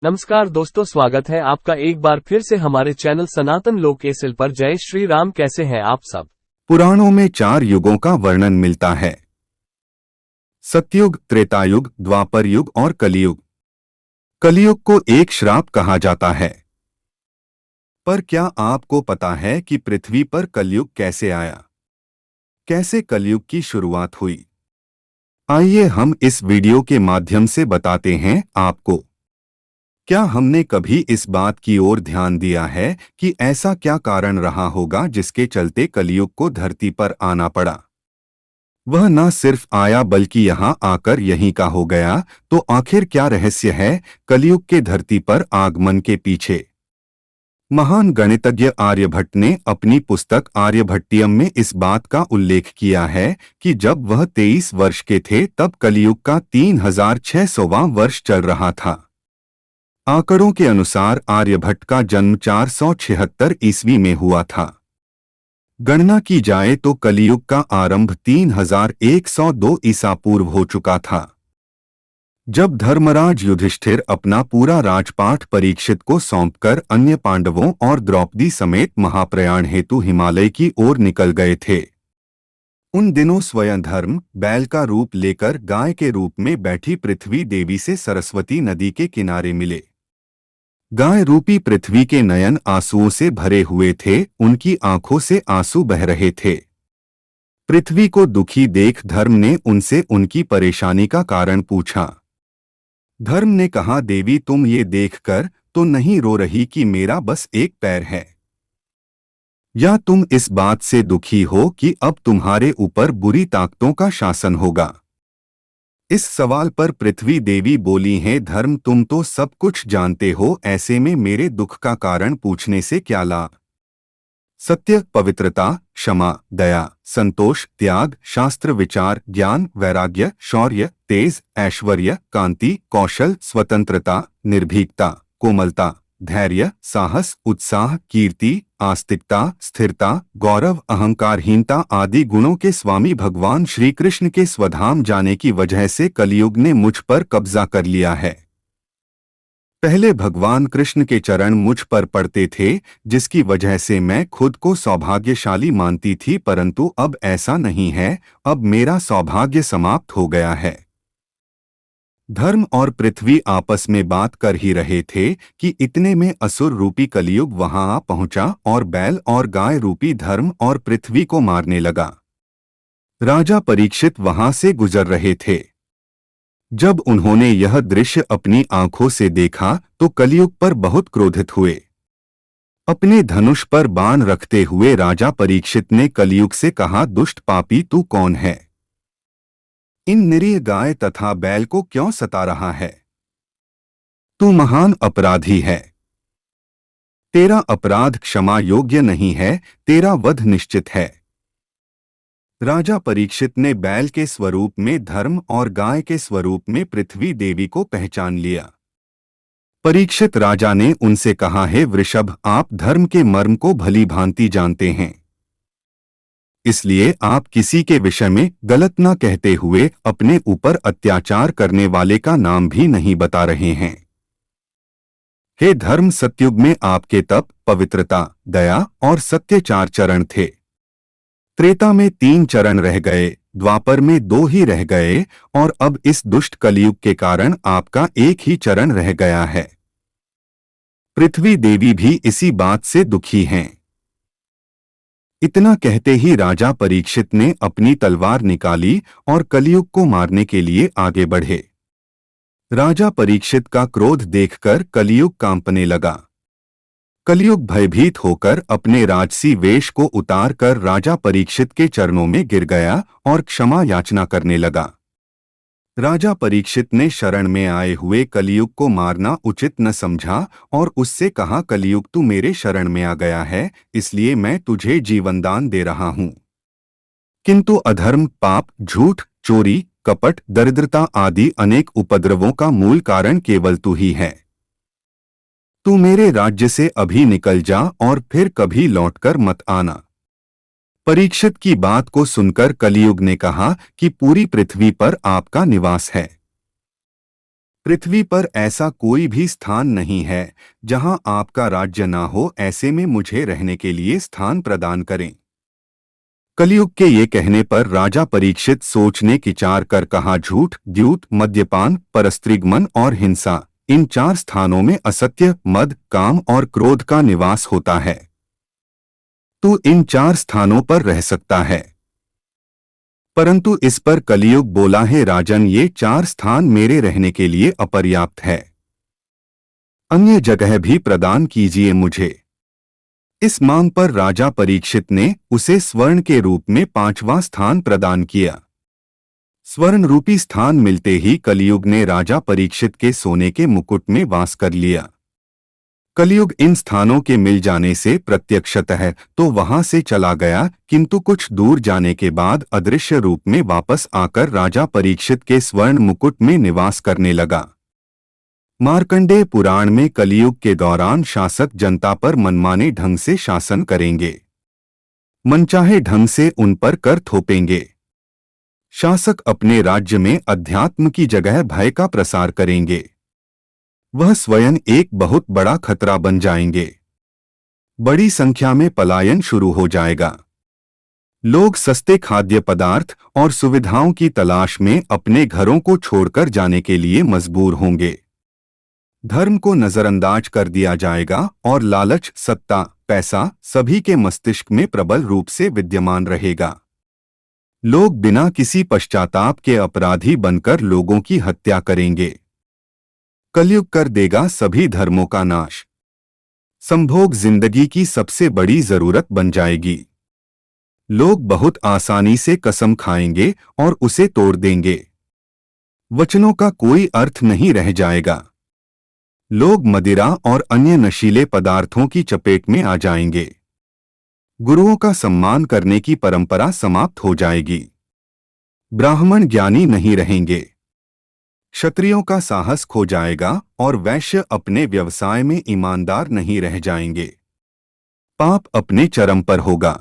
नमस्कार दोस्तों, स्वागत है आपका एक बार फिर से हमारे चैनल सनातन लोक एसएल पर। जय श्री राम। कैसे हैं आप सब? पुराणों में 4 युगों का वर्णन मिलता है। सतयुग, त्रेतायुग, द्वापर युग और कलियुग। कलियुग को एक श्राप कहा जाता है। पर क्या आपको पता है कि पृथ्वी पर कलयुग कैसे आया? कैसे कलयुग की शुरुआत हुई? आइए हम इस वीडियो के माध्यम से बताते हैं आपको। क्या हमने कभी इस बात की ओर ध्यान दिया है कि ऐसा क्या कारण रहा होगा जिसके चलते कलयुग को धरती पर आना पड़ा? वह न सिर्फ आया बल्कि यहाँ आकर यहीं का हो गया। तो आखिर क्या रहस्य है कलयुग के धरती पर आगमन के पीछे? महान गणितज्ञ आर्यभट्ट ने अपनी पुस्तक आर्यभट्टियम में इस बात का उल्लेख किया है कि जब वह 23 वर्ष के थे तब कलयुग का 3600वां वर्ष चल रहा था। आंकड़ों के अनुसार आर्यभट्ट का जन्म 476 ईस्वी में हुआ था। गणना की जाए तो कलियुग का आरंभ 3102 ईसा पूर्व हो चुका था, जब धर्मराज युधिष्ठिर अपना पूरा राजपाट परीक्षित को सौंपकर अन्य पांडवों और द्रौपदी समेत महाप्रयाण हेतु हिमालय की ओर निकल गए थे। उन दिनों स्वयं धर्म बैल का रूप लेकर गाय के रूप में बैठी पृथ्वी देवी से सरस्वती नदी के किनारे मिले। गाय रूपी पृथ्वी के नयन आंसुओं से भरे हुए थे, उनकी आंखों से आंसू बह रहे थे। पृथ्वी को दुखी देख धर्म ने उनसे उनकी परेशानी का कारण पूछा। धर्म ने कहा, देवी तुम ये देखकर तो नहीं रो रही कि मेरा बस एक पैर है, या तुम इस बात से दुखी हो कि अब तुम्हारे ऊपर बुरी ताकतों का शासन होगा? इस सवाल पर पृथ्वी देवी बोली हैं, धर्म तुम तो सब कुछ जानते हो, ऐसे में मेरे दुख का कारण पूछने से क्या लाभ? सत्य, पवित्रता, क्षमा, दया, संतोष, त्याग, शास्त्र विचार, ज्ञान, वैराग्य, शौर्य, तेज, ऐश्वर्य, कांति, कौशल, स्वतंत्रता, निर्भीकता, कोमलता, धैर्य, साहस, उत्साह, कीर्ति, आस्तिकता, स्थिरता, गौरव, अहंकारहीनता आदि गुणों के स्वामी भगवान श्री कृष्ण के स्वधाम जाने की वजह से कलियुग ने मुझ पर कब्जा कर लिया है। पहले भगवान कृष्ण के चरण मुझ पर पड़ते थे, जिसकी वजह से मैं खुद को सौभाग्यशाली मानती थी, परंतु अब ऐसा नहीं है। अब मेरा सौभाग्य समाप्त हो गया है। धर्म और पृथ्वी आपस में बात कर ही रहे थे कि इतने में असुर रूपी कलियुग वहां आ पहुंचा और बैल और गाय रूपी धर्म और पृथ्वी को मारने लगा। राजा परीक्षित वहां से गुजर रहे थे। जब उन्होंने यह दृश्य अपनी आंखों से देखा तो कलियुग पर बहुत क्रोधित हुए। अपने धनुष पर बाण रखते हुए राजा परीक्षित ने कलियुग से कहा, दुष्ट पापी तू कौन है? इन निरीह गाय तथा बैल को क्यों सता रहा है? तू महान अपराधी है। तेरा अपराध क्षमा योग्य नहीं है, तेरा वध निश्चित है। राजा परीक्षित ने बैल के स्वरूप में धर्म और गाय के स्वरूप में पृथ्वी देवी को पहचान लिया। परीक्षित राजा ने उनसे कहा, हे वृषभ, आप धर्म के मर्म को भली भांति जानते हैं, इसलिए आप किसी के विषय में गलत न कहते हुए अपने ऊपर अत्याचार करने वाले का नाम भी नहीं बता रहे हैं। हे धर्म, सतयुग में आपके तप, पवित्रता, दया और सत्य 4 चरण थे। त्रेता में 3 चरण रह गए, द्वापर में 2 ही रह गए और अब इस दुष्ट कलियुग के कारण आपका एक ही चरण रह गया है। पृथ्वी देवी भी इसी बात से दुखी हैं। इतना कहते ही राजा परीक्षित ने अपनी तलवार निकाली और कलियुग को मारने के लिए आगे बढ़े। राजा परीक्षित का क्रोध देखकर कलियुग कांपने लगा। कलियुग भयभीत होकर अपने राजसी वेश को उतार कर राजा परीक्षित के चरणों में गिर गया और क्षमा याचना करने लगा। राजा परीक्षित ने शरण में आए हुए कलियुग को मारना उचित न समझा और उससे कहा, कलियुग तू मेरे शरण में आ गया है, इसलिए मैं तुझे जीवनदान दे रहा हूं। किंतु अधर्म, पाप, झूठ, चोरी, कपट, दरिद्रता आदि अनेक उपद्रवों का मूल कारण केवल तू ही है। तू मेरे राज्य से अभी निकल जा और फिर कभी लौटकर मत आना। परीक्षित की बात को सुनकर कलियुग ने कहा कि पूरी पृथ्वी पर आपका निवास है। पृथ्वी पर ऐसा कोई भी स्थान नहीं है जहां आपका राज्य ना हो, ऐसे में मुझे रहने के लिए स्थान प्रदान करें। कलयुग के ये कहने पर राजा परीक्षित सोचने विचार कर कहा, झूठ, द्यूत, मद्यपान, परस्त्रीगमन और हिंसा, इन 4 स्थानों में असत्य, मद, काम और क्रोध का निवास होता है। तू इन 4 स्थानों पर रह सकता है। परंतु इस पर कलियुग बोला है, राजन, ये 4 स्थान मेरे रहने के लिए अपर्याप्त है। अन्य जगह भी प्रदान कीजिए मुझे। इस मांग पर राजा परीक्षित ने उसे स्वर्ण के रूप में 5वां स्थान प्रदान किया। स्वर्ण रूपी स्थान मिलते ही कलियुग ने राजा परीक्षित के सोने के मुकुट में वास कर लिया। कलियुग इन स्थानों के मिल जाने से प्रत्यक्षतः तो वहां से चला गया, किंतु कुछ दूर जाने के बाद अदृश्य रूप में वापस आकर राजा परीक्षित के स्वर्ण मुकुट में निवास करने लगा। मार्कंडेय पुराण में कलियुग के दौरान शासक जनता पर मनमाने ढंग से शासन करेंगे, मनचाहे ढंग से उन पर कर थोपेंगे। शासक अपने राज्य में अध्यात्म की जगह भय का प्रसार करेंगे। वह स्वयं एक बहुत बड़ा खतरा बन जाएंगे। बड़ी संख्या में पलायन शुरू हो जाएगा। लोग सस्ते खाद्य पदार्थ और सुविधाओं की तलाश में अपने घरों को छोड़कर जाने के लिए मजबूर होंगे। धर्म को नजरअंदाज कर दिया जाएगा और लालच, सत्ता, पैसा सभी के मस्तिष्क में प्रबल रूप से विद्यमान रहेगा। लोग बिना किसी पश्चाताप के अपराधी बनकर लोगों की हत्या करेंगे। कलयुग कर देगा सभी धर्मों का नाश। संभोग जिंदगी की सबसे बड़ी जरूरत बन जाएगी। लोग बहुत आसानी से कसम खाएंगे और उसे तोड़ देंगे। वचनों का कोई अर्थ नहीं रह जाएगा। लोग मदिरा और अन्य नशीले पदार्थों की चपेट में आ जाएंगे। गुरुओं का सम्मान करने की परंपरा समाप्त हो जाएगी। ब्राह्मण ज्ञानी नहीं रहेंगे। क्षत्रियों का साहस खो जाएगा और वैश्य अपने व्यवसाय में ईमानदार नहीं रह जाएंगे। पाप अपने चरम पर होगा।